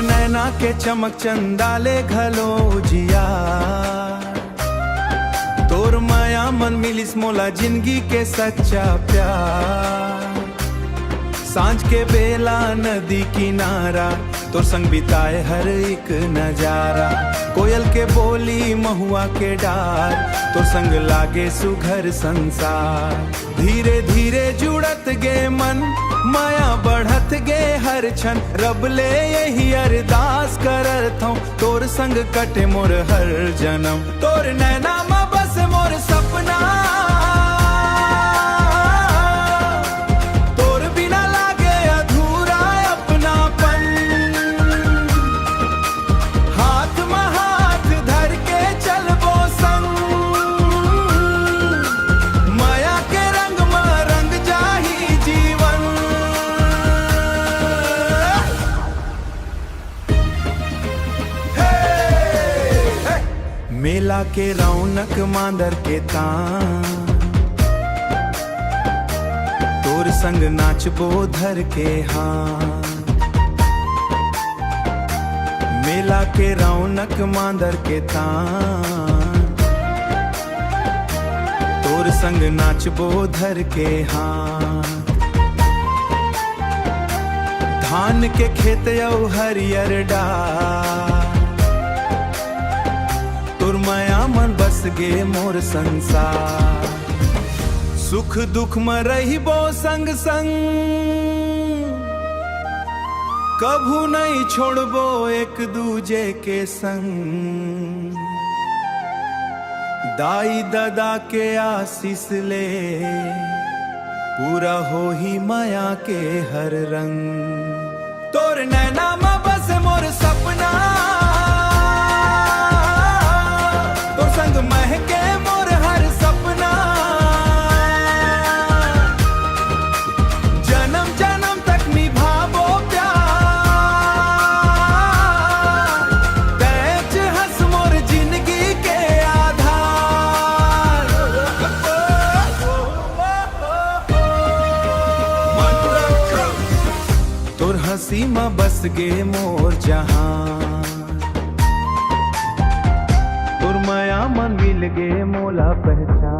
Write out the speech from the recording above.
नैना के चमक चंदाले घलो जिया, तोर माया मन मिलिस मोला जिंदगी के सच्चा प्यार। सांझ के बेला नदी किनारा तोर संग बिताए हर एक नजारा। कोयल के बोली महुआ के डार तोर संग लागे सुघर संसार। धीरे धीरे जुड़त गे मन माया बढ़त गे हर क्षण। रब ले यही अरदास करत हूँ तोर संग कटे मोर हर जन्म। तोर नैना में बस मोर सपना, तोर बिना लागे अधूरा अपनापन। हाथ में हाथ धर के चलबो संग, माया के रंग में रंग जाही जीवन। मेला के रौनक मांदर के तान, तोर संग नाचबो धर के हाथ। मेला के रौनक मांदर के तान, तोर संग नाचबो धर के हाथ। धान के खेत यौ हरियर डार, तोर माया मन बस गे मोर संसार। सुख दुख में रहिबो संग संग, कभू नहीं छोड़बो एक दूजे के संग। दाई दादा के आशीष ले पूरा हो ही माया के हर रंग। तोर नैना में बस मोर सपना, तोर संग महके मोर हर सपना। जन्म जन्म तक निभाबो प्यार, तेज हंस मोर जिंदगी के आधार। तोर हंसी में बस गे मोर जहां, तोर माया मन मिल गे मोला पहचान।